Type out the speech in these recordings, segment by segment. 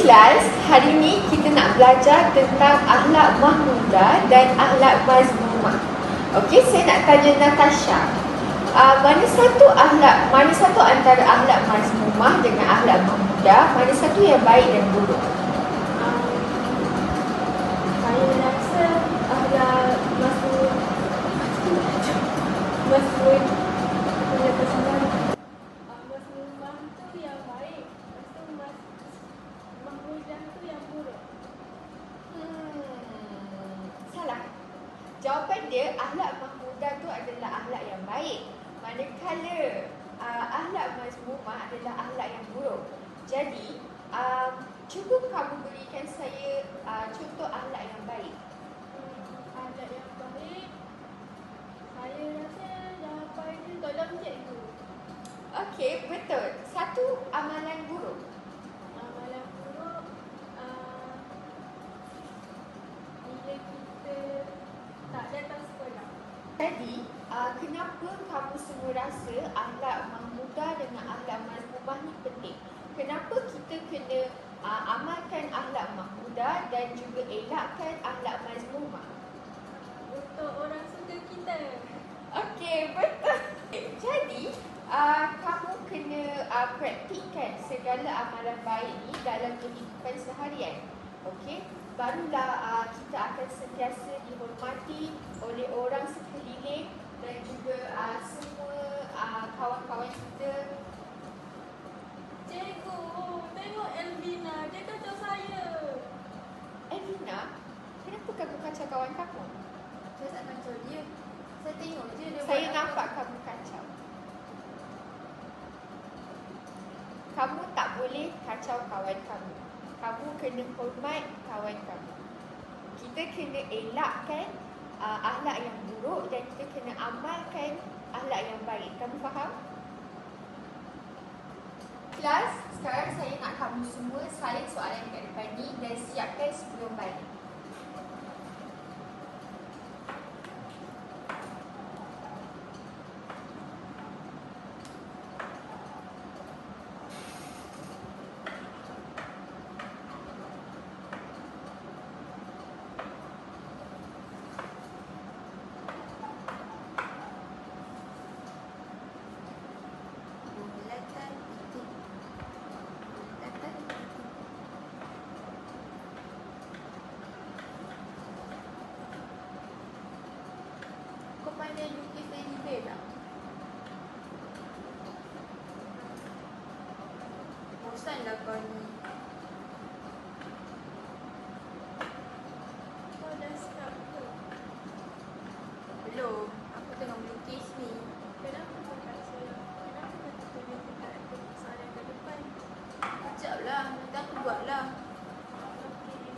kelas, hari ni kita nak belajar tentang akhlak mahmudah dan akhlak mazmumah. Okey, saya nak tanya Natasha. Mana satu antara akhlak mazmumah dengan akhlak mahmudah, mana satu yang baik dan buruk? Saya rasa akhlak mazmumah punya pasangan. Mazmumah tu yang baik, lepas tu mahmudah tu yang buruk. Salah. Jawapan dia, akhlak mahmudah tu adalah akhlak yang baik, manakala akhlak mazmumah adalah akhlak yang buruk. Jadi, cuba kamu berikan saya contoh akhlak yang baik. Akhlak yang baik, saya rasa jawapan dia tolong cikgu. Okey, betul. Satu amalan buruk. Amalan buruk, bila kita tak datang sekolah. Jadi, kenapa kamu semua rasa akhlak mahmudah dengan akhlak mazmumah ni penting? Kenapa kita kena amalkan akhlak mahmudah dan juga elakkan akhlak mazmumah? Untuk orang suka kita. Okey, betul. Jadi, kamu kena praktikkan segala amalan baik ni dalam kehidupan seharian. Okey, barulah kita akan sentiasa dihormati oleh orang sekeliling dan juga semua kawan-kawan kita. Cikgu, tengok Elvina, dia kacau saya. Elvina, kenapa kamu kacau kawan kamu? Saya tak kacau dia. Saya tengok je dia Saya buat nampak kamu kacau. Kamu tak boleh kacau kawan kamu. Kamu kena hormat kawan kamu. Kita kena elakkan akhlak yang buruk dan kita kena amalkan akhlak yang baik. Kamu faham? Kelas, sekarang saya nak kamu semua salin soalan dekat depan ni dan siapkan sebelum balik. Kau pandai lukis teddy bear tak? Bosanlah kau ni. Kau dah start ke? Belum. Aku tengah melukis ni. Kenapa kau tak saya? Kenapa kau tulis dekat soalan kat depan? Sekejap lah. Nanti aku buat lah. Okey.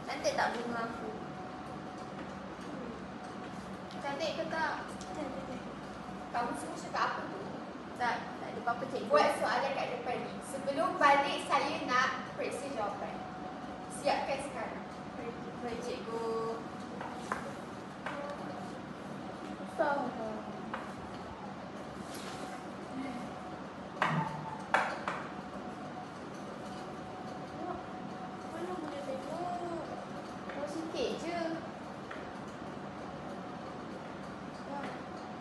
Cantik tak bunga aku? Cantik ke tak? Cantik. Kamu semua cakap apa tu? Tak ada apa-apa cikgu. Buat soalan kat depan ni. Sebelum balik saya nak periksa jawapan. Siapkan sekarang. Baik cikgu. Sama. Mana boleh tengok? Kau sikit je.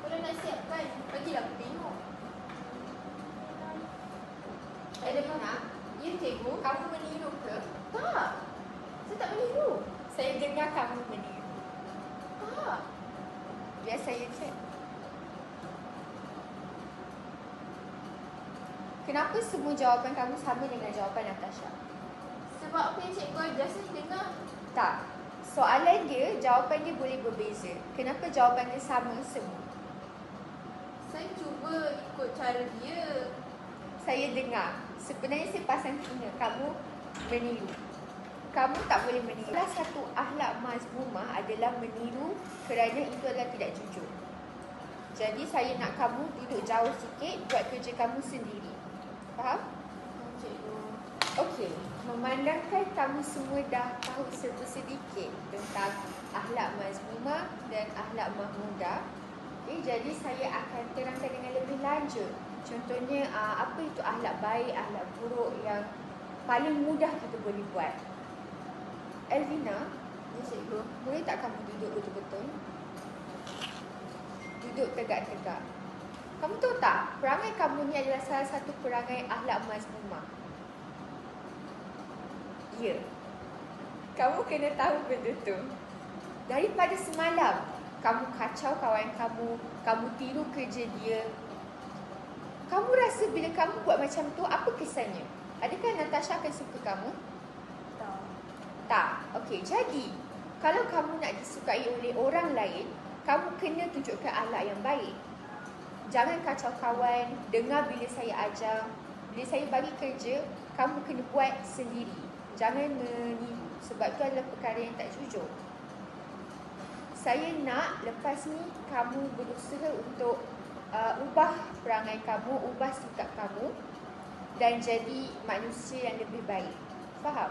Kalau nak siapkan, bagilah aku tengok. Elvina, Ya cikgu. kamu meniru ke? Tak. Saya tak meniru. Saya dengar kamu meniru. Tak. Biar saya cek. Kenapa semua jawapan kamu sama dengan jawapan Natasha? Sebab apa yang cikgu ajar saya dengar. Tak. Soalan dia, jawapan dia boleh berbeza. Kenapa jawapan dia sama semua? Saya cuba ikut cara dia. Saya dengar. Sebenarnya saya pasang telinga. Kamu meniru. Kamu tak boleh meniru. Salah satu akhlak mazmumah adalah meniru kerana itu adalah tidak jujur. Jadi saya nak kamu duduk jauh sikit, buat kerja kamu sendiri. Faham? Cikgu. Okey. Memandangkan kamu semua dah tahu sedikit tentang akhlak mazmumah dan akhlak mahmudah, okay, jadi saya akan terangkan dengan lebih lanjut Contohnya apa itu akhlak baik, akhlak buruk yang paling mudah kita boleh buat. Elvina, Ya, cikgu. boleh tak kamu duduk betul-betul? Duduk tegak-tegak. Kamu tahu tak, perangai kamu ni adalah salah satu perangai akhlak mazmumah. Ya. Kamu kena tahu benda tu. Daripada semalam, kamu kacau kawan kamu, kamu tiru kerja dia. Kamu rasa bila kamu buat macam tu, apa kesannya? Adakah Natasha akan suka kamu? Tak. Tak. Okey, jadi kalau kamu nak disukai oleh orang lain, kamu kena tunjukkan akhlak yang baik. Jangan kacau kawan, dengar bila saya ajar. Bila saya bagi kerja, kamu kena buat sendiri. Jangan meniru, sebab itu adalah perkara yang tak jujur. Saya nak lepas ni kamu berusaha untuk ubah perangai kamu, ubah sikap kamu dan jadi manusia yang lebih baik. Faham?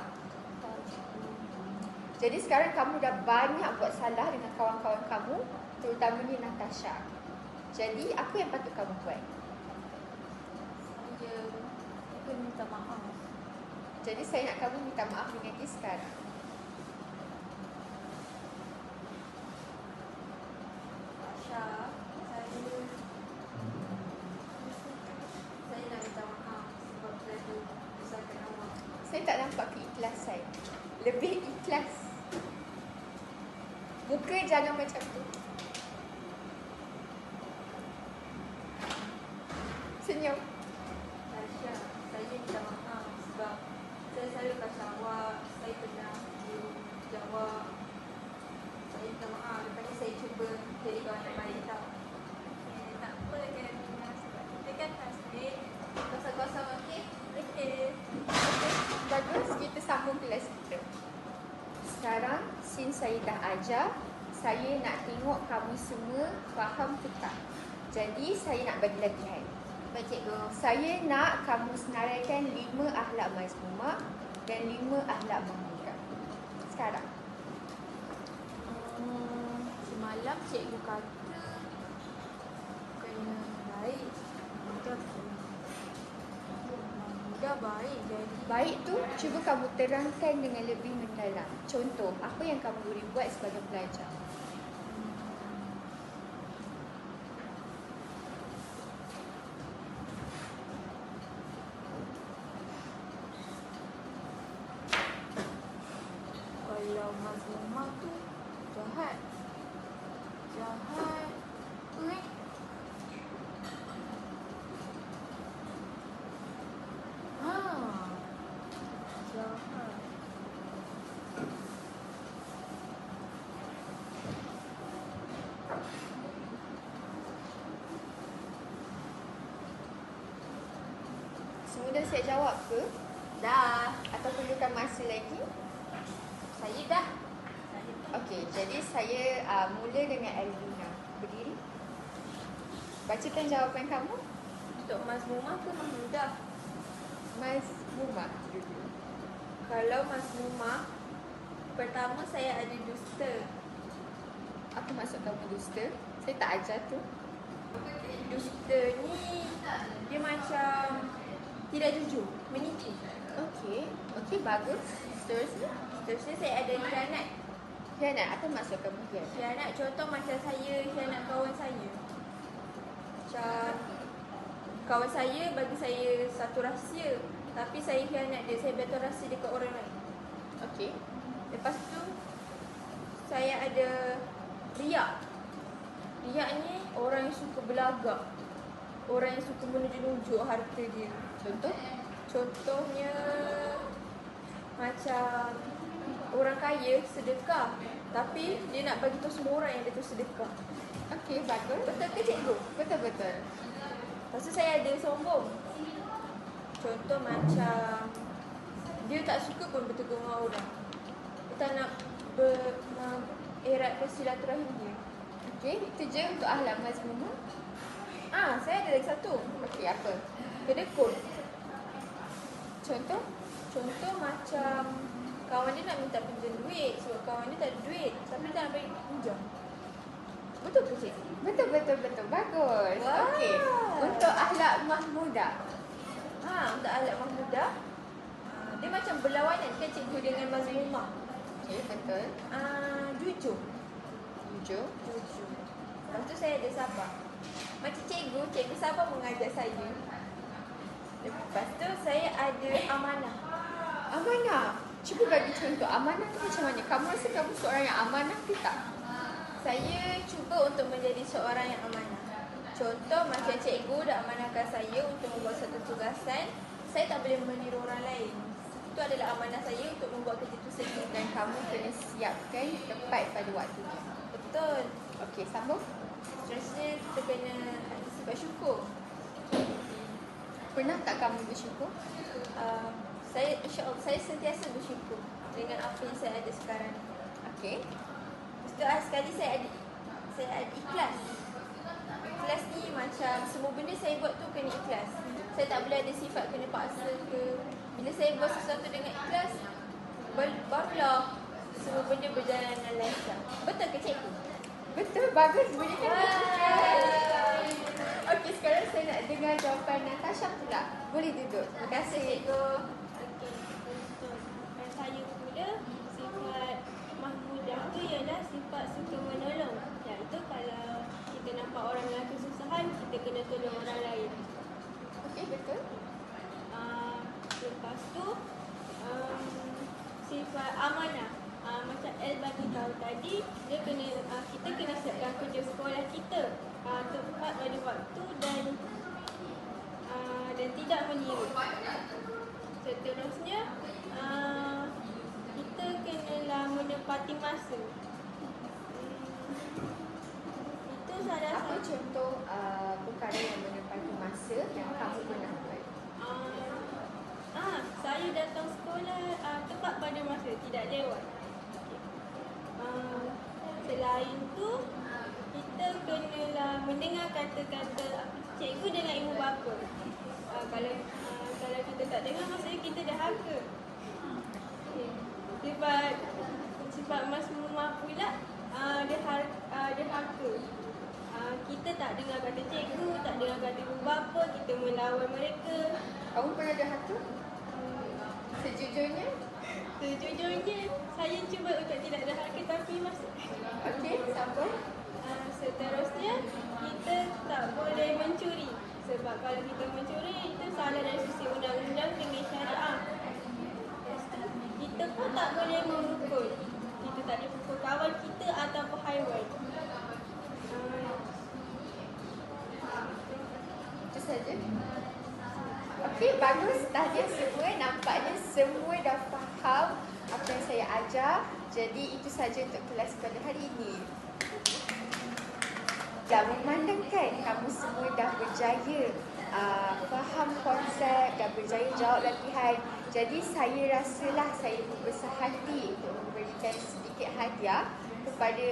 Jadi sekarang kamu dah banyak buat salah dengan kawan-kawan kamu, terutamanya Natasha. Jadi apa yang patut kamu buat? Saya akan minta maaf. Jadi saya nak kamu minta maaf dengan dia sekarang. Tasha, saya nak minta maaf sebab telah besarkan awak. Saya tak nampak keikhlasan. Lebih ikhlas. Muka jangan macam tu. Senyum. Tasha, saya minta maaf sebab saya selalu kacau awak. Saya pernah jawab. Saya minta maaf. Lepas ni saya cuba jadi kawan yang baik tau. Tak apa kan, sebab kita kan husband. Kosong-kosong, okey? Okey. Bagus, kita sambung kelas kita. Sekarang, since saya dah ajar, saya nak tengok kamu semua faham ke tak. Jadi, saya nak bagi latihan. Baik, cikgu. Saya nak kamu senaraikan 5 akhlak mazmumah dan 5 akhlak mahmudah. Sekarang. Semalam cikgu kata kena baik. Mudah baik jadi. Baik tu, cuba kamu terangkan dengan lebih mendalam. Contoh, apa yang kamu boleh buat sebagai pelajar? Kalau mazmumah tu jahat. Jahat. Jahat. Semua dah siap jawab ke? Dah. Atau perlukan masa lagi? Saya dah. Okey, jadi saya mula dengan Elvina. Berdiri. Bacakan jawapan kamu. Untuk mazmumah ke mahmudah? Mazmumah dulu. Kalau mazmumah, pertama saya ada dusta. Apa maksud kamu dusta? Saya tak ajar tu. Dusta ni dia macam tidak jujur, menipu. Okey, okey, bagus. Seterusnya. Seterusnya saya ada khianat. Khianat, apa maksud kamu khianat? Khianat contoh macam saya khianat kawan saya. Macam kawan saya bagi saya satu rahsia, tapi saya khianat dia, saya beritahu rahsia dia ke orang lain. Okey. Lepas tu saya ada riak. Riak ni orang yang suka berlagak. Orang yang suka menunjuk-nunjuk harta dia. Contoh? Contohnya macam orang kaya sedekah, tapi dia nak bagi tahu semua orang yang dia tu sedekah. Okey, bagus. Betul ke cikgu? Betul-betul. Lepas tu saya ada sombong. Contoh macam dia tak suka pun bertegur dengan orang. Dia tak nak eratkan silaturahim dia. Okey, itu je untuk akhlak mazmumah. Saya ada lagi satu. Okey, apa? Kedekut. Contoh? Contoh macam kawan dia nak minta pinjam duit sebab kawan dia tak ada duit, tapi tak nak bagi pinjam. Betul ke cikgu? Betul. Bagus. Wow. Okey. Untuk akhlak mahmudah. Untuk ahlak mahmudah, dia macam berlawanan kan cikgu dengan mazmumah. Okey, betul. Jujur. Jujur. Lepas tu saya ada sabar. Macam cikgu sabar mengajar saya. Lepas tu saya ada amanah. Amanah. Cuba bagi contoh. Amanah tu macam mana? Kamu rasa kamu seorang yang amanah ke tak? Saya cuba untuk menjadi seorang yang amanah. Contoh macam cikgu dah amanahkan saya untuk membuat satu tugasan, saya tak boleh meniru orang lain. Itu adalah amanah saya untuk membuat kerja itu sendiri. Dan kamu kena siapkan tepat pada waktunya. Betul. Okey, sambung. Seterusnya kita kena ada sifat syukur. Pernah tak kamu bersyukur? Saya insya-Allah saya sentiasa bersyukur dengan apa yang saya ada sekarang. Okey. Lepas tu sekali saya ada ikhlas. Ikhlas ni macam semua benda saya buat tu kena ikhlas. Saya tak boleh ada sifat kena paksa ke. Bila saya buat sesuatu dengan ikhlas, barulah semua benda berjalan dengan lancar. Betul ke cikgu? Betul, bagus. Bunyikan betul. Okey, sekarang saya nak dengar jawapan Natasha pula. Boleh duduk. Terima kasih cikgu. Okey, untuk saya pula, sifat mahmudah tu ialah sifat suka menolong. Iaitu kalau kita nampak orang dalam kesusahan, kita kena tolong orang lain. Okey, betul. Lepas tu, sifat amanah. Macam El bagi tahu tadi, kita kena siapkan kerja sekolah kita tepat pada waktu dan tidak meniru. Seterusnya, kita kenalah menepati masa. Itu salah Apa satu. contoh perkara yang menepati masa yang kamu pernah buat? Saya datang sekolah tepat pada masa, tidak lewat. Selain tu, kita kenalah mendengar kata-kata cikgu dengan ibu bapa. Kalau kita tak dengar, maksudnya kita dah haka. Sifat mazmumah pula, dia haka. Kita tak dengar kata cikgu, tak dengar kata ibu bapa, kita melawan mereka. Kamu pernah dah haka? Sejujurnya? Sejujurnya, saya cuba untuk tidak dahaka tapi masuk. Okey, sambung. Seterusnya, kita tak boleh mencuri. Sebab kalau kita mencuri, itu salah dari sisi undang-undang dengan syariah. Lepas tu, kita pun tak boleh memukul. Kita tak boleh pukul kawan kita ataupun haiwan. Itu saja. Okey, bagus. Tahniah semua. Nampaknya semua dah faham apa yang saya ajar. Jadi itu saja untuk kelas pada hari ini. Dah memandangkan kamu semua dah berjaya faham konsep, dah berjaya jawab latihan. Jadi saya rasalah saya berbesar hati untuk memberikan sedikit hadiah kepada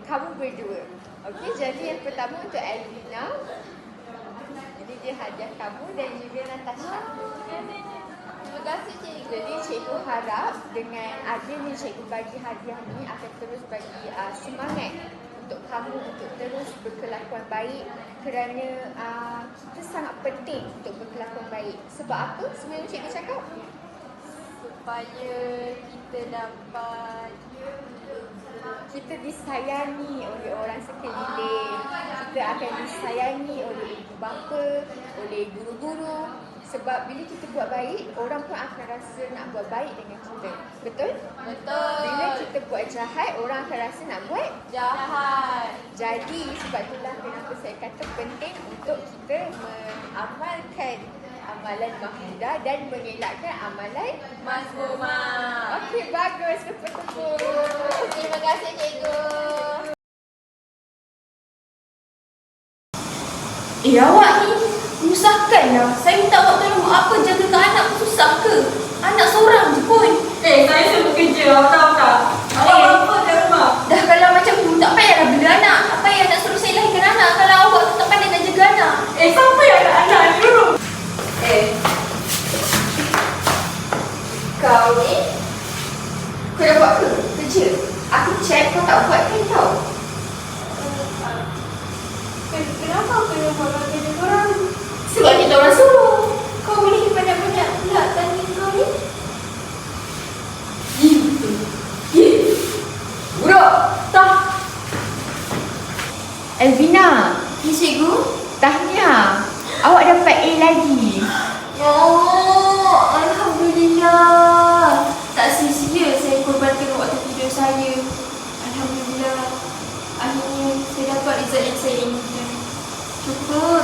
kamu berdua. Okey, jadi yang pertama untuk Elvina. Jadi dia hadiah kamu dan juga Natasha. Terima kasih cikgu. Jadi cikgu harap dengan adanya cikgu bagi hadiah ni akan terus bagi semangat untuk kamu untuk terus berkelakuan baik kerana kita sangat penting untuk berkelakuan baik. Sebab apa sebenarnya cikgu cakap? Supaya kita dapat Kita disayangi oleh orang sekeliling. Kita akan disayangi oleh ibu bapa, oleh guru-guru. Sebab bila kita buat baik, orang pun akan rasa nak buat baik dengan kita. Betul? betul. Bila kita buat jahat, orang akan rasa nak buat. Jahat. Jadi sebab itulah kenapa saya kata penting untuk kita mengamalkan amalan mahmudah dan mengelakkan amalan Mazmumah. Okey, bagus. Tepuk-tepuk. Terima kasih cikgu. Awak ni menyusahkanlah. Saya minta awak tolong buat apa, jaga ke anak pun susah ke? Anak seorang je pun. Saya sibuk kerja, awak tahu tak? Awak buat apa kat rumah? Dah kalau macam tu, tak payahlah bela anak. Tak payah nak suruh saya lahirkan anak kalau awak tu tak pandai nak jaga anak. Siapa yang ada anak dulu? Kau ni kau dah buat ke kerja? Aku check kau tak buat kan tau. Kenapa kena buat kerja korang? Sebab kita Awak dapat A lagi. Ya Allah, Alhamdulillah. Tak sia-sia saya korbankan waktu tidur saya. Alhamdulillah. Akhirnya saya dapat result yang saya inginkan. Syukur.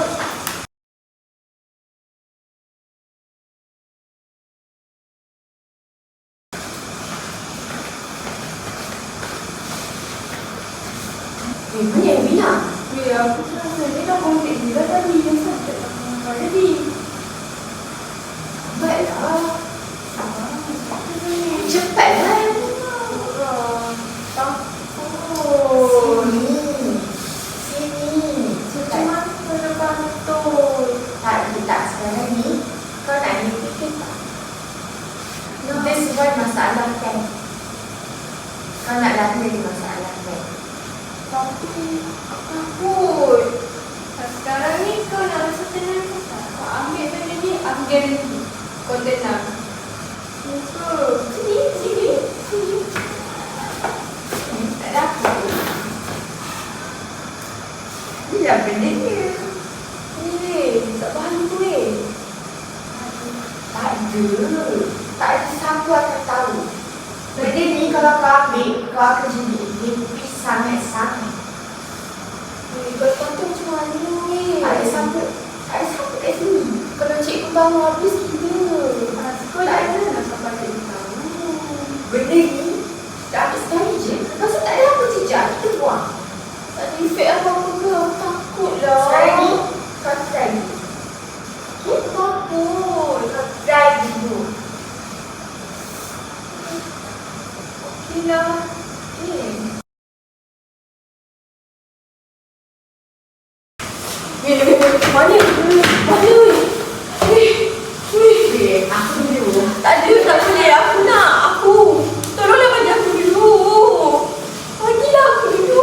Mana Bina? Ya, aku rasa dia dah kontak dia tadi. Dia sakit tak tadi. Baiklah. Cepatlah. Sekarang ni kau nak fikir tak? This one masalah kan? Kau nak lari dari masalah kan? Tapi aku takut. Sekarang ni kau nak rasa tenang ke tak? Kau ambil benda ni, aku garanti kau tenang. Betul. Sini. Tak ada apa. Ni lah benda dia. Ni, tak faham tu Tak ada. Tak ada siapa akan tahu. Benda ni kalau kau ambil, kau akan jadi tipis sangat-sangat. Kau kata macam mana ni? Tak ada siapa kat sini. Kalau cikgu tahu habis gila. Kau tak ada nak sampai cikgu tahu. Benda ni dah habis sekali je. Lepas tu tak ada apa jejak. Kita buang. Tak ada efek apa-apa ke? Aku takut lah. Sekarang ni kau try dulu. Aku takut. Kau try dulu. Okey lah. Mana? Aku dulu. Tak boleh. Aku. Tolonglah bagi aku dulu. Bagilah aku dulu.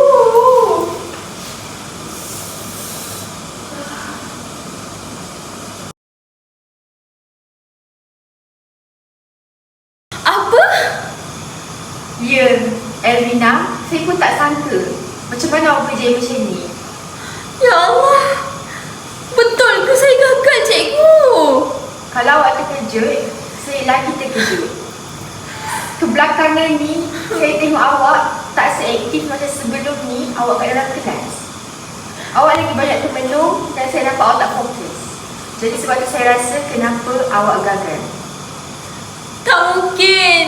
Apa? Ya, Elvina, saya pun tak sangka. Macam mana awak berjaya macam ni? Ya Allah. Betul ke saya gagal, cikgu? Kalau awak terkejut, saya lagi terkejut. Kebelakangan ni, saya tengok awak tak seaktif macam sebelum ni awak kat dalam kelas. Awak lagi banyak termenung dan saya nampak awak tak fokus. Jadi sebab tu saya rasa kenapa awak gagal. Tak mungkin.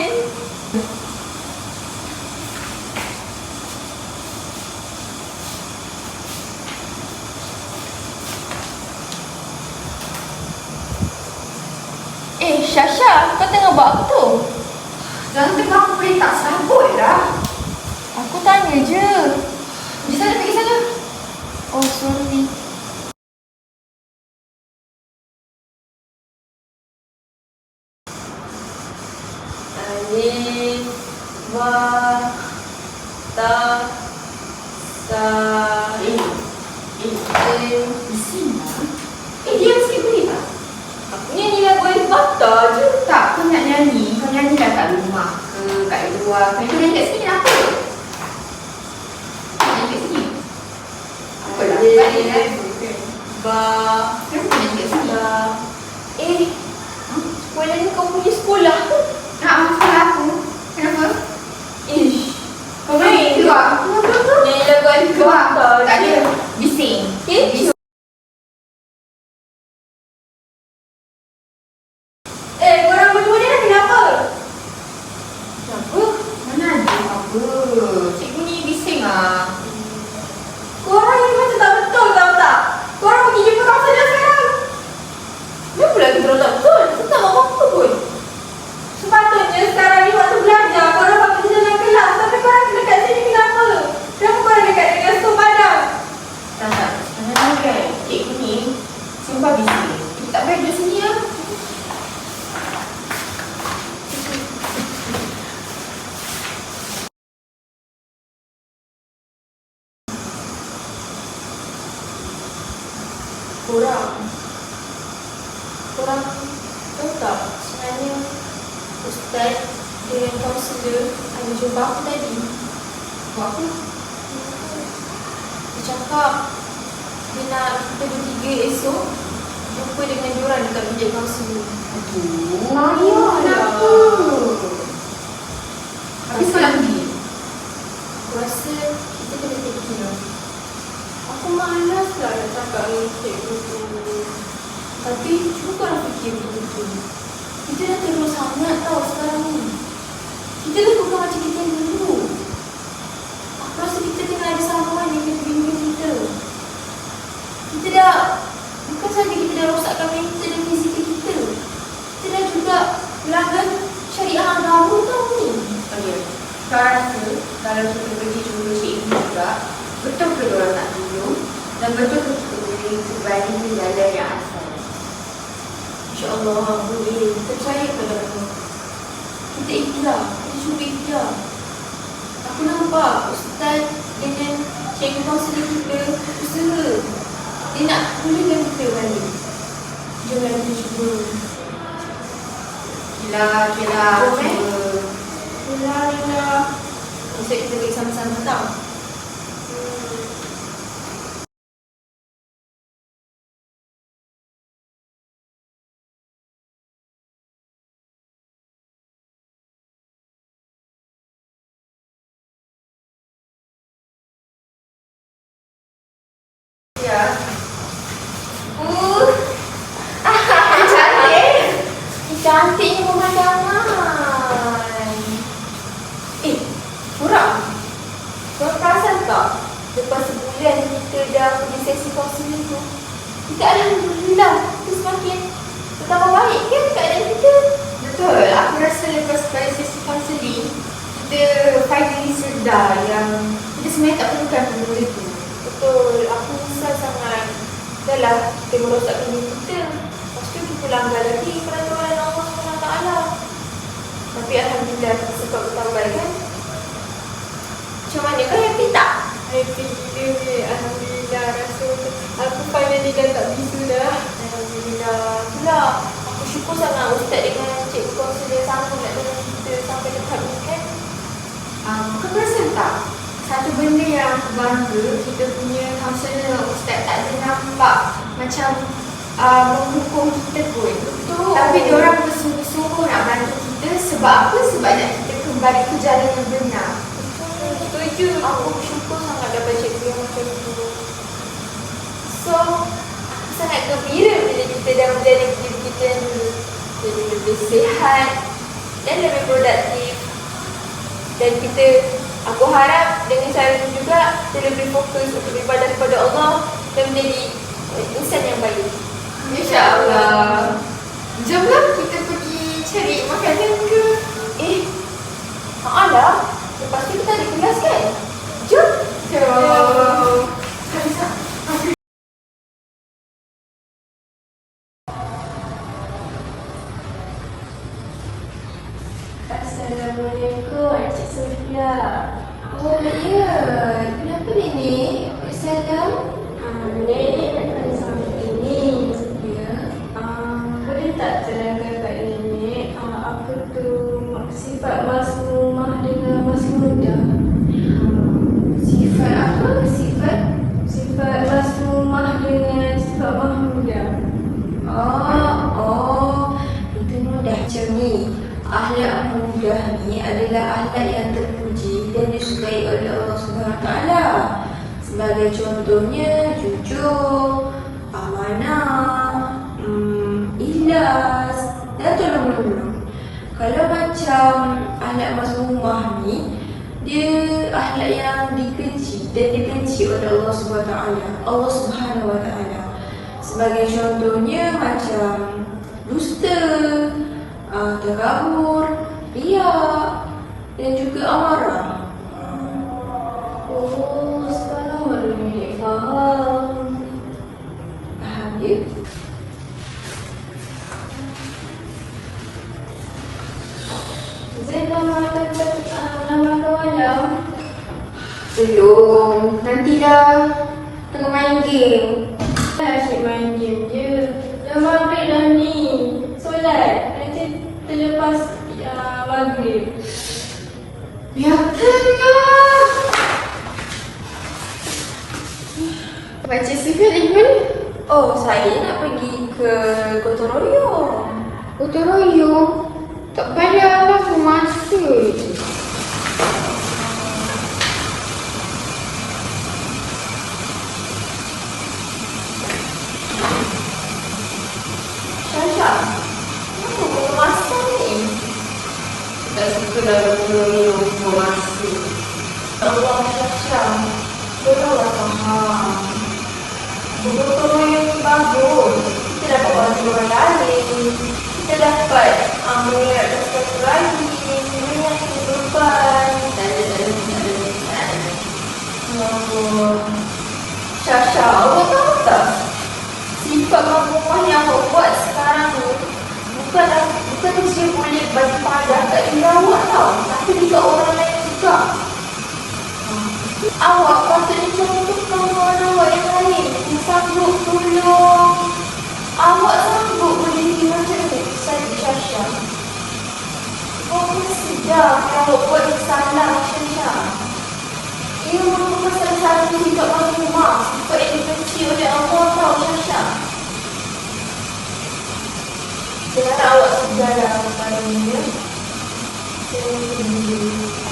Syasha, kau tengah buat apa tu? Jangan tengok aku boleh tak sabut lah. Aku tanya je. Pergi sana. Oh, sorry. Alif, ba, ta, sa, Diam sikit boleh tak? aku nyanyi lagu Alif Bata je. Tak, kau nak nyanyi. Kau nyanyi dah kat rumah ke, kat luar. Kau nyanyi kat sini apa? Nyanyi kat sini. Apa lah? Alif, ba, Kenapa kau nyanyi kat sini? ta. Sekolah ni kau punya sekolah ke? Nak sekolah aku. Kenapa? Ish. Kau main keluar. Nyanyi lagu Alif Keluar. Bata Tak je. ada. Bising. Okay. Korang berdua ni dah kenapa? Kenapa? Mana ada apa? Cikgu ni bising lah. Korang ni macam tak betul tahu tak? Korang pergi jumpa kawasan dah sekarang. Kenapa lagi korang tak betul? Kita tak buat apa-apa pun. Sepatutnya sekarang ni waktu belajar, korang bakal dalam kelas. Tapi korang dekat sini kenapa? Kenapa korang dekat dengan stove padam? Tak. Sebenarnya kan, cikgu ni sumpah bising. Kita tak boleh duduk sini lah. Korang tahu tak sebenarnya Ustaz dengan kaunselor ada jumpa aku tadi. Buat apa? Dia cakap dia nak kita bertiga esok jumpa dengan diorang dekat bilik kaunseling. Kenapa? Habis kau nak pergi? Aku rasa kita kena fikir. Aku malas lah nak cakap dengan cikgu tu. Tapi cuba korang fikir betul-betul. Kita dah terus sangat tau sekarang ni. Kita dah bukan macam kita yang dulu. Aku rasa kita kena ada sambungan dengan bimbing kita. Kita dah, bukan saja kita dah rosakkan mental dan fizikal kita. Kita dah juga melanggar syariah agama tau ni. Okay. Kau rasa kalau kita pergi jumpa cikgu juga, betul ke diorang nak tolong? Dan betul ke kita boleh kembali ke jalan yang asal? InsyaAllah boleh. Percaya pada aku. Kita ikhlas. Kita cuba ikhlas. Aku nampak ustaz dengan cikgu kaunseling kita usaha. Dia nak pulihkan kita balik. Jangan kita cuba. Gila. Lila. Esok kita pergi sama-sama tau. Ya. Cantiknya pemandangan. Korang perasan tak? Lepas sebulan kita dah pergi sesi kaunseling tu, kita alhamdulillah kita semakin bertambah baik kan keadaan kita. Betul. Aku rasa lepas pada sesi kaunseling, kita finally sedar yang kita sebenarnya tak perlukan benda itu. Betul, aku risau sangat. Dah lah, kita merosakkan diri kita. Lepas tu kita langgar lagi peraturan Allah SWT. Tapi alhamdulillah kita sempat bertambah kan. Macam mana? Kau happy tak? Happy gila ni. Alhamdulillah. Rasa aku finally dah tak bisu dah. Alhamdulillah. Itulah, aku syukur sangat ustaz dengan cikgu kaunselor sanggup nak tolong kita sampai dekat ni kan. Kau perasan tak? Satu benda yang aku bangga, kita punya kaunselor ustaz tak ada nampak macam menghukum kita pun. Betul. Tapi diorang bersungguh-sungguh nak bantu kita. Sebab apa? Sebab nak kita kembali ke jalan yang benar. Setuju. Aku bersyukur sangat dapat cikgu yang macam tu. So, aku sangat gembira bila kita dah menjadi diri kita yang dulu. Jadi lebih sihat dan lebih produktif. Dan kita, aku harap dengan cara itu juga kita lebih fokus untuk beribadah kepada Allah dan menjadi insan yang baik. InsyaAllah. Jomlah kita pergi cari makanan ke? Lah. Lepas tu kita ada kelas kan? Jom. Jom. Assalamualaikum, Encik Sofia. Oh ya, kenapa Nenek? Salam. Nenek akan sampai ini. Ya. Boleh tak terangkan kat Nenek apa tu sifat mas rumah dengan mas muda? Sifat apa? Sifat mas rumah dengan sifat mas muda. Itu mudah macam ni. Akhlak mudah ni adalah akhlak yang terpuji dan disukai oleh Allah SWT. Sebagai contohnya, jujur, amanah, ikhlas dan tolong-menolong. Kalau macam akhlak mas rumah ni, dia akhlak yang dikenci dan dibenci oleh Allah SWT. Allah SWT. Sebagai contohnya macam dusta, takabur, riak dan juga amarah. Oh, sekarang baru Nenek faham. Faham ya? Zain dah makan malam? Belum. Nanti dah tengah main game. Asyik main game je. Dah maghrib dah ni. Solat. Nanti terlepas maghrib. Biarkanlah. Baca surah lagi mana? Oh, saya nak pergi ke gotong royong. Gotong royong? Tak payahlah semasa je. Syasha, kenapa kau masa ni? Tak suka dah gotong royong masa. Allah Syasha, kau dah faham. Gotong royong ni bagus. Kita dapat bantu orang lain. Kita dapat mengingatkan satu lagi. Banyak kehidupan. Syasha, awak tahu tak? Sifat rumah yang awak buat sekarang tu bukan dia boleh bagi padah kat diri awak tau, tapi juga orang lain juga. Awak patutnya contohkan orang awak yang lain. Dia sanggup tolong. Awak sanggup berdiri macam tu. Saya Syasha. Awak pun sedar yang awak buat yang salah, Syasha. Ia merupakan salah satu sifat mazmumah, sifat yang dibenci oleh Allah tau, Syasha. Sekarang awak sedar dah kepada dia. Saya sendiri.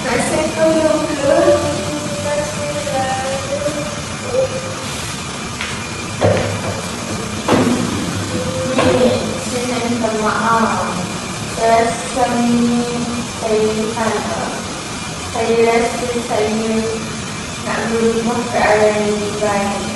Rasa kau yang ke? Saya nak minta maaf. Saya rasa saya rasa saya nak berubah keadaan yang lebih baik.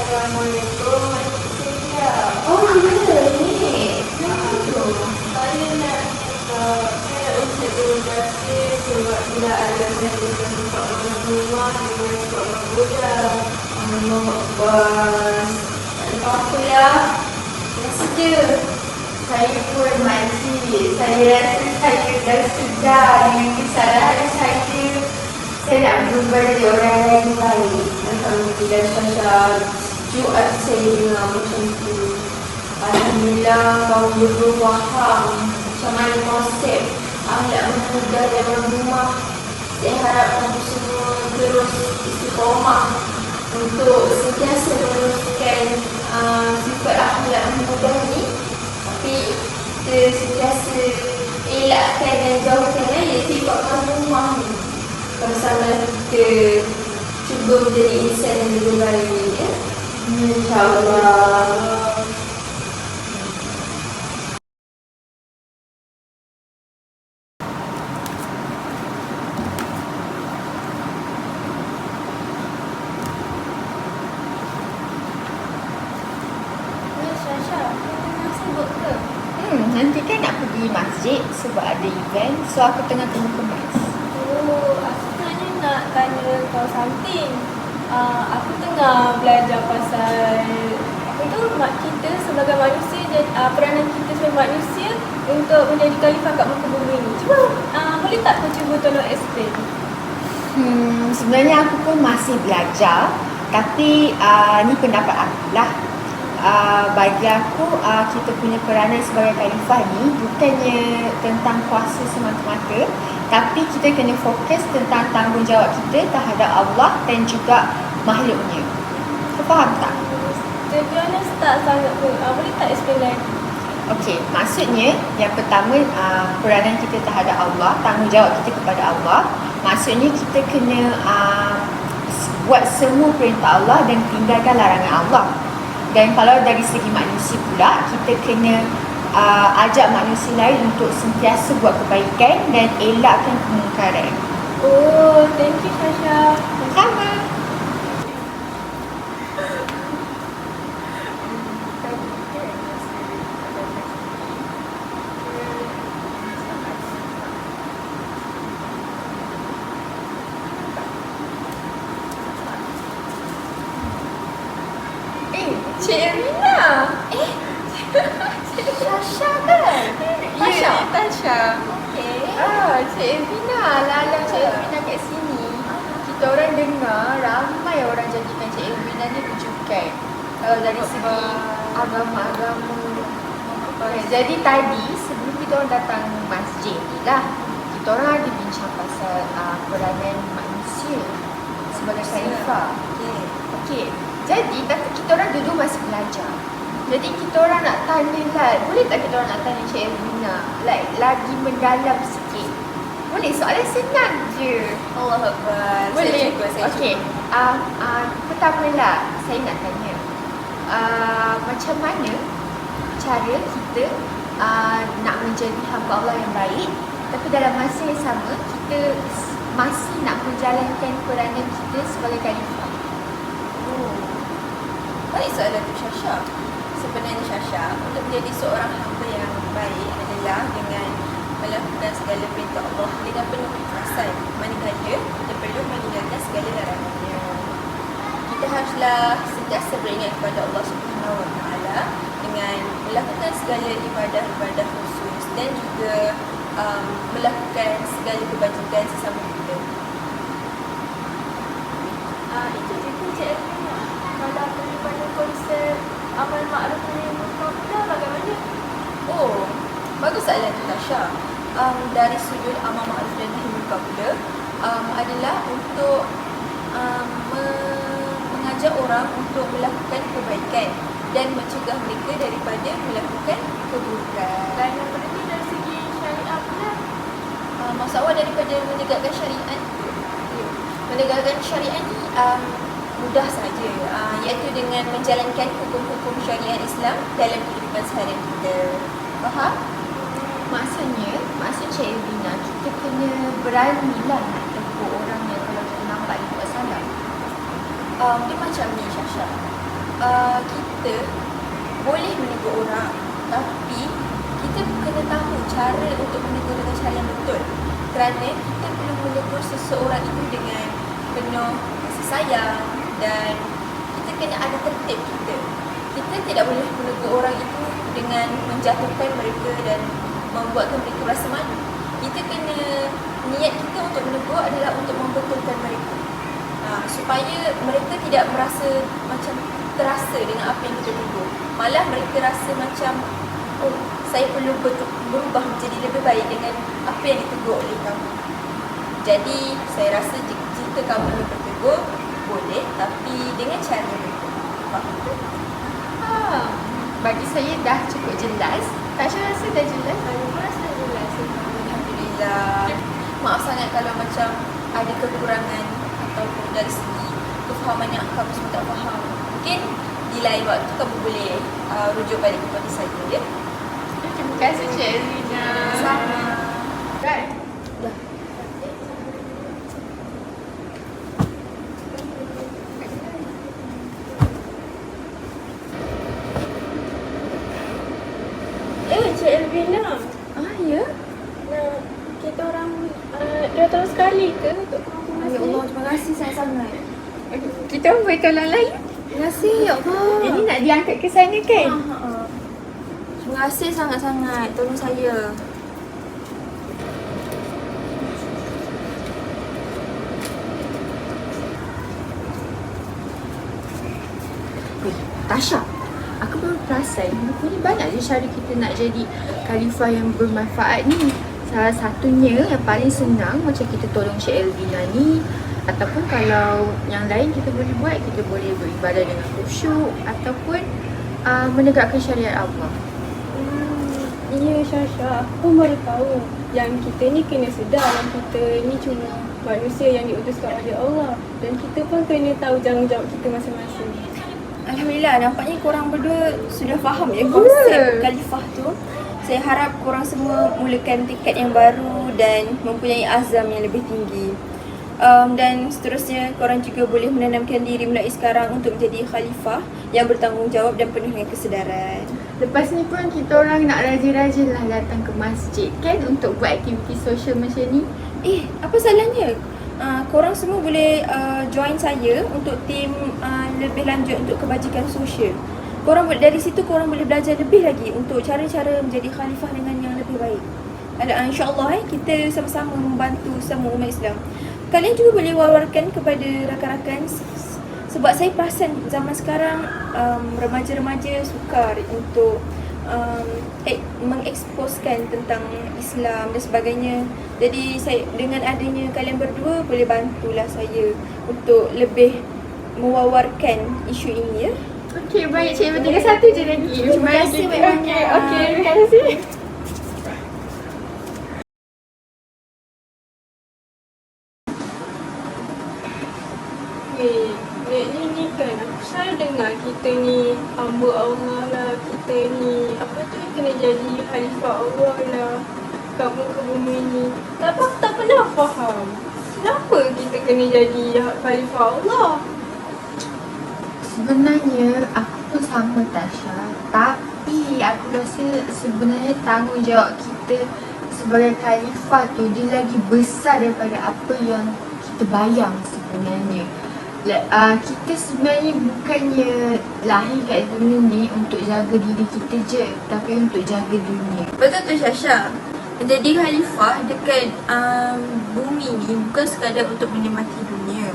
Assalamualaikum. Oh, ya ni. Saya nak ucap terima kasih sebab tidak ada saya untuk orang rumah dengan seorang budak. Allah Akbar. Tak ada apa-apa ya. Biasa je. Saya pun makcik. Saya rasa saya dah sedar dengan kesalahan saya. Saya nak berubah jadi orang yang baik. Alhamdulillah Syasha. Sejuk hati saya dengar macam tu. Alhamdulillah kau berdua faham macam mana konsep akhlak bermuda dalam rumah. Saya harap kamu semua terus istiqomah untuk sentiasa meneruskan sifat akhlak bermuda ni. Tapi kita sentiasa elakkan dan jauhkan sifat rumah ni. Bersama kita cuba menjadi insan yang lebih baik, ya. InsyaAllah. Nanti kan nak pergi masjid sebab ada event, so aku tengah kemas. Oh, aku sebenarnya nak tanya kau something. Aku tengah belajar pasal apa tu, kita sebagai manusia dan peranan kita sebagai manusia untuk menjadi khalifah kat muka bumi ni. Cuba boleh tak kau cuba tolong explain? Sebenarnya aku pun masih belajar, tapi ni pendapat aku lah. Bagi aku kita punya peranan sebagai khalifah ni bukannya tentang kuasa semata-mata, tapi kita kena fokus tentang tanggungjawab kita terhadap Allah dan juga makhluknya. Kau faham tak? To be honest, tak sangat pun. Boleh tak explain lagi? Okey, maksudnya yang pertama peranan kita terhadap Allah, tanggungjawab kita kepada Allah. Maksudnya kita kena buat semua perintah Allah dan tinggalkan larangan Allah. Dan kalau dari segi manusia pula, kita kena ajak manusia lain untuk sentiasa buat kebaikan dan elakkan kemungkaran. Oh, thank you Syasha. Sama. Cik Erina. Syasha kan? Ya, Tasha. Okay. Cik Erina. Lalang Cik Erina kat sini. Kita orang dengar ramai orang jadikan Cik Erina ni rujukan. Kalau dari segi agama-agama. Jadi tadi sebelum kita orang datang masjid ni lah, kita orang ada bincang pasal peranan manusia sebagai khalifah. Okey. Jadi tapi kita orang dulu masih belajar. Jadi kita orang nak tanya lah, boleh tak kita orang nak tanya Cik Erina like lagi mendalam sikit? Boleh, soalan senang je. Allah Akbar. Boleh. Saya Okey. Pertama lah saya nak tanya. Macam mana cara kita nak menjadi hamba Allah yang baik, tapi dalam masa yang sama kita masih nak menjalankan peranan kita sebagai khalifah? Baik soalan tu Syasha. Sebenarnya Syasha, untuk menjadi seorang hamba yang baik adalah dengan melakukan segala perintah Allah dengan penuh ikhlasan, manakala kita perlu meninggalkan segala larangannya. Kita haruslah sentiasa beringat kepada Allah Subhanahu Wa Taala dengan melakukan segala ibadah-ibadah khusus dan juga melakukan segala kebajikan sesama kita. Itu juga Cik Erina. Kalau daripada konsep amal makruf nahi munkar pula bagaimana? Oh, bagus soalan tu Tasha. Dari sudut amal ma'ruf dan nahi munkar pula adalah untuk mengajak orang untuk melakukan kebaikan dan mencegah mereka daripada melakukan keburukan. Dan yang berarti dari segi syariah pula. Maksud awak daripada menegakkan syariat tu? Menegakkan syariat ni mudah saja, iaitu dengan menjalankan hukum-hukum syariat Islam dalam kehidupan seharian kita. Faham? Maksud Cik Erina, kita kena beranilah nak tegur orang yang kalau kita nampak dia buat salah. Dia macam ni Syasha. Kita boleh menegur orang, tapi kita kena tahu cara untuk menegur dengan cara yang betul. Kerana kita perlu menegur seseorang itu dengan penuh kasih sayang dan kita kena ada tertib kita. Kita tidak boleh menegur orang itu dengan menjatuhkan mereka dan membuatkan mereka rasa malu. Kita kena, niat kita untuk menegur adalah untuk membetulkan mereka, supaya mereka tidak merasa macam terasa dengan apa yang kita tegur. Malah mereka rasa macam, oh, saya perlu berubah menjadi lebih baik dengan apa yang ditegur oleh kamu. Jadi saya rasa jika kamu perlu bertegur, boleh, tapi dengan cara yang betul. Faham? Bagi saya dah cukup jelas. Tasha rasa dah jelas? Saya pun rasa jelas. Alhamdulillah. Maaf sangat kalau macam ada kekurangan ataupun dari segi kefahaman yang kamu semua tak faham. Mungkin di lain waktu kamu boleh rujuk balik kepada saya, ya? Terima kasih Cik Erina. Sama. Right. Dah. Cik Erina. Ya? Nah, kita orang dah terus sekali ke untuk kampung Ya masjid? Allah, terima kasih sangat-sangat. Kita orang boleh tolong lain? Terima kasih, ya Allah. Ini nak diangkat ke sana kan? Terima kasih sangat-sangat. Tolong saya. Tasha, aku baru perasan rupanya banyak je cara kita nak jadi khalifah yang bermanfaat ni. Salah satunya yang paling senang macam kita tolong Cik Elvina ni, ataupun kalau yang lain kita boleh buat, kita boleh beribadah dengan khusyuk ataupun menegakkan syariat Allah. Ya Syasha, aku pun baru tahu yang kita ni kena sedar yang kita ni cuma manusia yang diutuskan oleh Allah, dan kita pun kena tahu tanggungjawab kita masing-masing. Alhamdulillah, nampaknya korang berdua sudah faham ya konsep khalifah tu. Saya harap korang semua mulakan tekad yang baru dan mempunyai azam yang lebih tinggi. Dan seterusnya, korang juga boleh menanamkan diri mulai sekarang untuk menjadi khalifah yang bertanggungjawab dan penuh dengan kesedaran. Lepas ni pun kita orang nak rajin-rajin lah datang ke masjid kan untuk buat aktiviti sosial macam ni. Apa salahnya? Korang semua boleh join saya untuk tim lebih lanjut untuk kebajikan sosial. dari situ korang boleh belajar lebih lagi untuk cara-cara menjadi khalifah dengan yang lebih baik. InsyaAllah kita sama-sama membantu sama umat Islam. Kalian juga boleh war-warkan kepada rakan-rakan sebab saya perasan zaman sekarang remaja-remaja sukar untuk mengeksposkan tentang Islam dan sebagainya. Jadi saya dengan adanya kalian berdua boleh bantulah saya untuk lebih mewawarkan isu ini ya. Okey, baik Cikgu. Tinggal satu je lagi. Terima kasih banyak-banyak. Okey, terima kasih. Ni kan aku selalu dengar kita ni hamba Allah lah, kita ni apa tu kena jadi khalifah Allah lah kat muka bumi ni. Tapi aku tak pernah faham kenapa kita kena jadi khalifah Allah. Sebenarnya aku pun sama Tasha, tapi aku rasa sebenarnya tanggungjawab kita sebagai khalifah tu dia lagi besar daripada apa yang kita bayang sebenarnya. Kita sebenarnya bukannya lahir kat dunia ni untuk jaga diri kita je, tapi untuk jaga dunia. Betul tu Syasha. Menjadi khalifah dekat bumi ni bukan sekadar untuk menikmati dunia,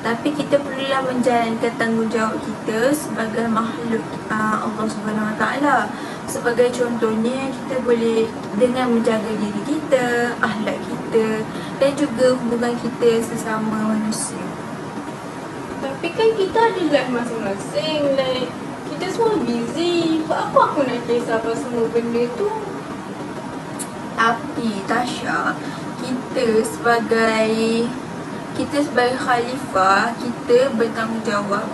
tapi kita perlulah menjalankan tanggungjawab kita sebagai makhluk Allah Subhanahu Wa Taala. Sebagai contohnya, kita boleh dengan menjaga diri kita, akhlak kita dan juga hubungan kita sesama manusia. Tapi kan kita ada life masing-masing, like kita semua busy. Buat apa aku nak kisah apa semua benda tu? Tapi Tasha, kita sebagai khalifah, kita bertanggungjawab.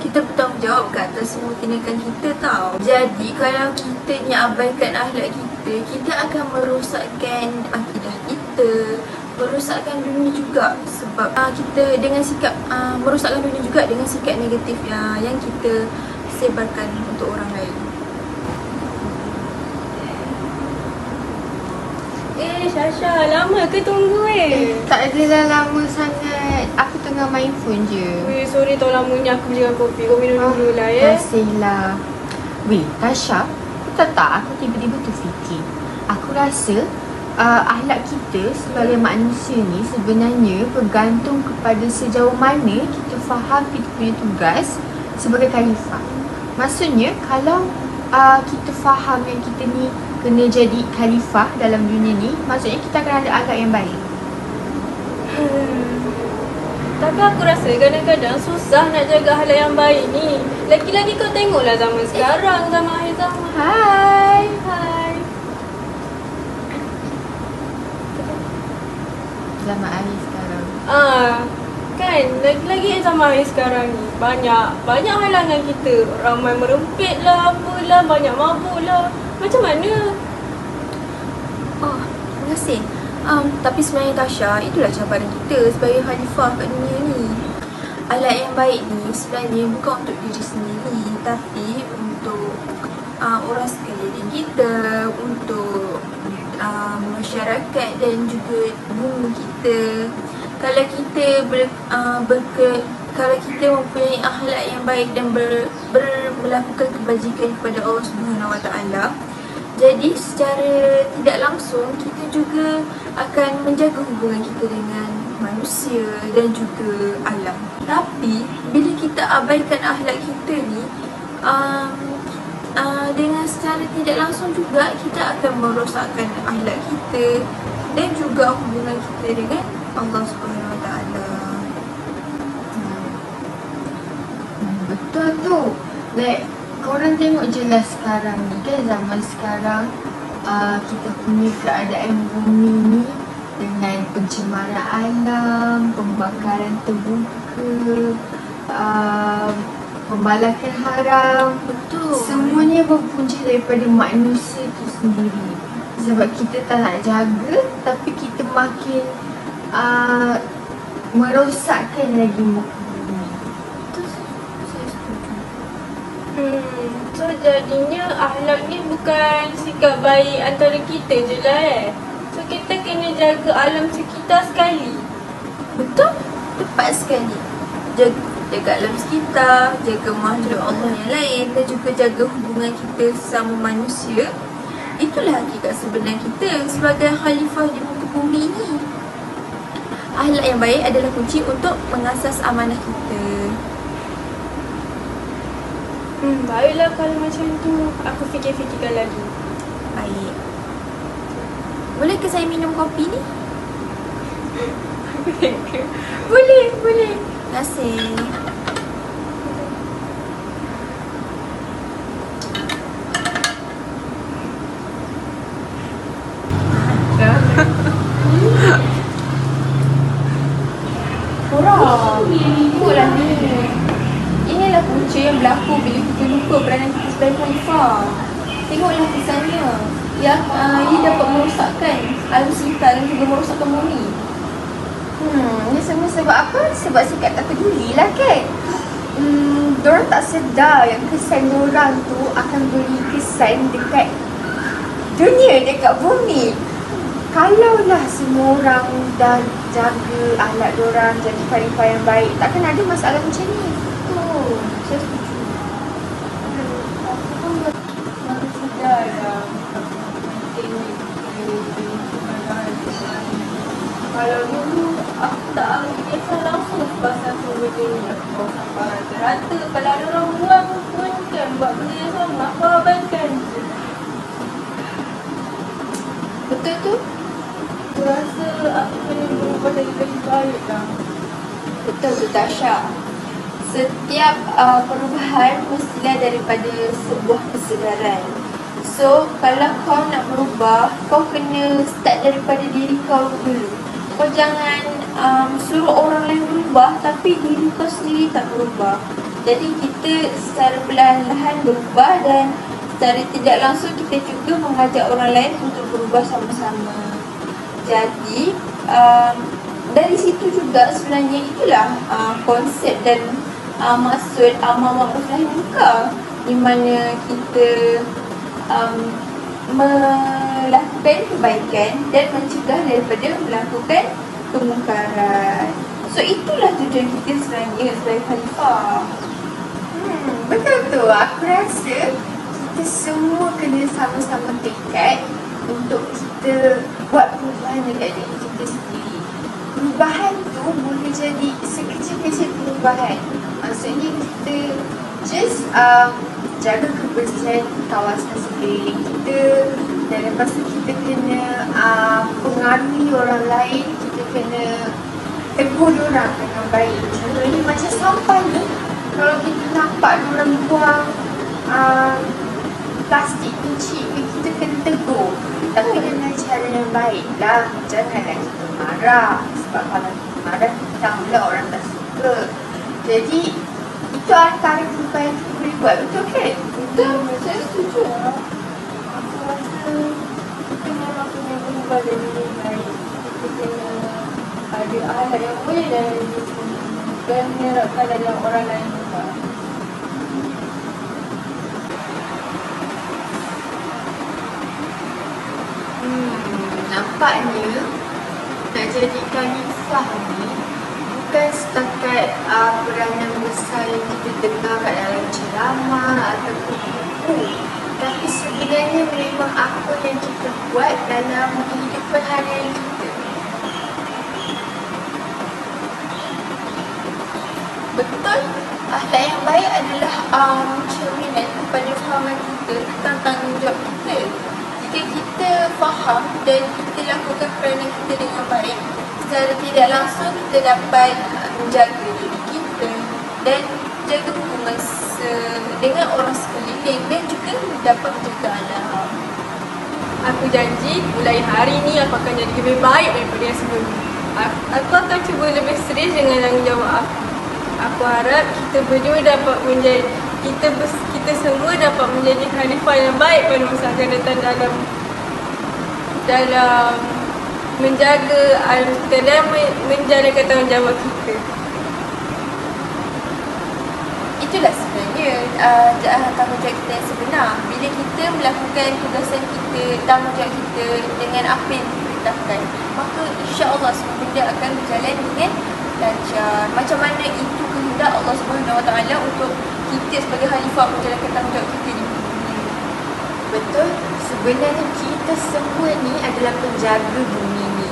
Kita bertanggungjawab ke atas semua tindakan kita tau. Jadi kalau kita ni abaikan akhlak kita, kita akan merosakkan akidah kita, merosakkan dunia juga. Sebab kita dengan sikap merosakkan dunia juga dengan sikap negatif yang kita sebarkan untuk orang lain. Syasha, lama ke tunggu Tak adalah lama sangat. Aku tengah main phone je. Sorry tau lamanya aku belikan kopi. Kau minum dulu lah ya. Terima Weh, Tasha, tak aku tiba-tiba terfikir. Aku rasa akhlak kita sebagai manusia ni sebenarnya bergantung kepada sejauh mana kita faham kita punya tugas sebagai khalifah. Maksudnya kalau kita faham yang kita ni kena jadi khalifah dalam dunia ni, maksudnya kita akan ada akhlak yang baik. Tapi aku rasa kadang-kadang susah nak jaga akhlak yang baik ni. Lagi-lagi kau tengoklah zaman sekarang, zaman akhir zaman. Hai. Zaman akhir sekarang. Kan lagi-lagi zaman akhir sekarang ni banyak halangan kita. Ramai merempit lah, apalah, banyak mabuk lah. Macam mana? Terima kasih. Tapi sebenarnya Tasha, itulah cabaran kita sebagai khalifah kat dunia ni. Akhlak yang baik ni sebenarnya bukan untuk diri sendiri, tapi untuk orang sekeliling kita, untuk masyarakat dan juga bumi kita. Kalau kita kalau kita mempunyai akhlak yang baik dan melakukan kebajikan kepada Allah Subhanahu Wa Taala, jadi secara tidak langsung kita juga akan menjaga hubungan kita dengan manusia dan juga alam. Tapi bila kita abaikan akhlak kita ni, dengan secara tidak langsung juga kita akan merosakkan akhlak kita dan juga hubungan kita dengan Allah Subhanahu Wa Taala. Betul tu. Korang tengok je lah sekarang ni kan, zaman sekarang kita punya keadaan bumi ni dengan pencemaran alam, pembakaran terbuka, pembalakan haram. Betul. Semuanya berpunca daripada manusia tu sendiri. Sebab kita tak nak jaga, tapi kita makin merosakkan lagi muka bumi. So jadinya akhlak ni bukan sikap baik antara kita je lah So kita kena jaga alam sekitar sekali. Betul? Tepat sekali. jaga alam sekitar, jaga makhluk Allah yang lain dan juga jaga hubungan kita sesama manusia. Itulah hakikat sebenar kita sebagai khalifah di muka bumi ini. Akhlak yang baik adalah kunci untuk mengasas amanah kita. Baiklah kalau macam tu. Aku fikir-fikirkan lagi. Baik. Boleh ke saya minum kopi ni? Boleh, boleh. Terima kasih. Korang, ikutlah ni. Inilah punca yang berlaku bila kita lupa peranan kita sebagai khalifah. Tengoklah kisahnya. Ia dapat merosakkan alam sekitar dan juga merosakkan bumi. Ini semua sebab apa? Sebab sikap tak peduli lah kan. Diorang tak sedar yang kesan diorang tu akan beri kesan dekat dunia, dekat bumi. Kalaulah semua orang dah jaga akhlak diorang, jadi khalifah yang baik, takkan ada masalah macam ni. Betul. Saya setuju. Aku pun baru sedar dah. Kalau dulu aku tak ambil kisah langsung pasal semua benda ni, aku bawa sampah rata-rata. Kalau ada orang buang pun kan buat benda yang sama, aku abaikan je. Betul tu? Aku rasa aku kena berubah jadi lebih baik lah. Betul tu Tasha. Setiap perubahan mestilah daripada sebuah kesedaran. So, kalau kau nak berubah, kau kena start daripada diri kau dulu. Kau jangan suruh orang lain berubah tapi diri kau sendiri tak berubah. Jadi kita secara perlahan-lahan berubah dan secara tidak langsung kita juga mengajak orang lain untuk berubah sama-sama. Jadi dari situ juga sebenarnya itulah konsep dan maksud amar ma'ruf nahi munkar, di mana kita melakukan kebaikan dan mencegah daripada melakukan kemungkaran. So itulah tujuan kita sebenarnya sebagai khalifah. Betul tu. Aku rasa kita semua kena sama-sama tekad untuk kita buat perubahan dekat diri kita sendiri. Perubahan tu boleh jadi sekecil-kecil perubahan. Maksudnya kita just jaga kebersihan kawasan sekeliling kita, dan lepas tu kita kena pengaruhi orang lain, kita kena tegur diorang dengan baik. Contohnya macam sampah ni, kalau kita nampak diorang buang plastik kecil, kita kena tegur, tapi dengan cara yang baik lah. Janganlah kita marah, sebab kalau kita marah kita pula orang tak suka. Jadi itu antara perubahan yang kita boleh buat, betul kan? Betul, saya setuju lah. Aku rasa kita memang kena berubah jadi lebih baik. Kita kena ada akhlak yang boleh dalam diri sendiri dan menerapkan dalam orang lain juga. Nampaknya nak jadikan kisah ni bukan setakat peranan besar yang kita dengar kat dalam ceramah ataupun buku, tapi sebenarnya memang apa yang kita buat dalam kehidupan harian kita. Betul, akhlak yang baik adalah cerminan kepada fahaman kita tentang tanggungjawab kita. Jika kita faham dan kita lakukan peranan kita dengan baik, secara tidak langsung kita dapat menjaga diri kita dan jaga hubungan dengan orang sekeliling dan juga dapat menjaga alam. Aku janji mulai hari ni aku akan jadi lebih baik daripada yang sebelum ni. Aku akan cuba lebih serius dengan tanggungjawab aku. Aku harap kita berdua dapat menjadi kita semua dapat menjadi khalifah yang baik pada masa akan datang dalam menjaga alam kita dan menjalankan tanggungjawab kita. Itulah sebenarnya tanggungjawab kita yang sebenar. Bila kita melakukan tugasan kita, tanggungjawab kita dengan apa yang diperintahkan, maka insya-Allah semua benda akan berjalan dengan lancar. Macam mana itu kehendak Allah Subhanahu Wa Taala untuk kita sebagai khalifah menjalankan tanggungjawab kita di bumi ini. Betul. Sebenarnya kita semua ni adalah penjaga bumi ni.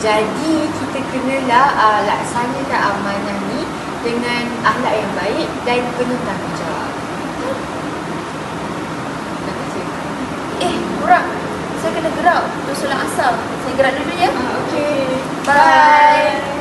Jadi kita kenalah laksanakan amanah ni dengan akhlak yang baik dan penuh tanggungjawab. Korang, saya kena gerak untuk solat asar. Saya gerak dulu ya. Okay. Bye.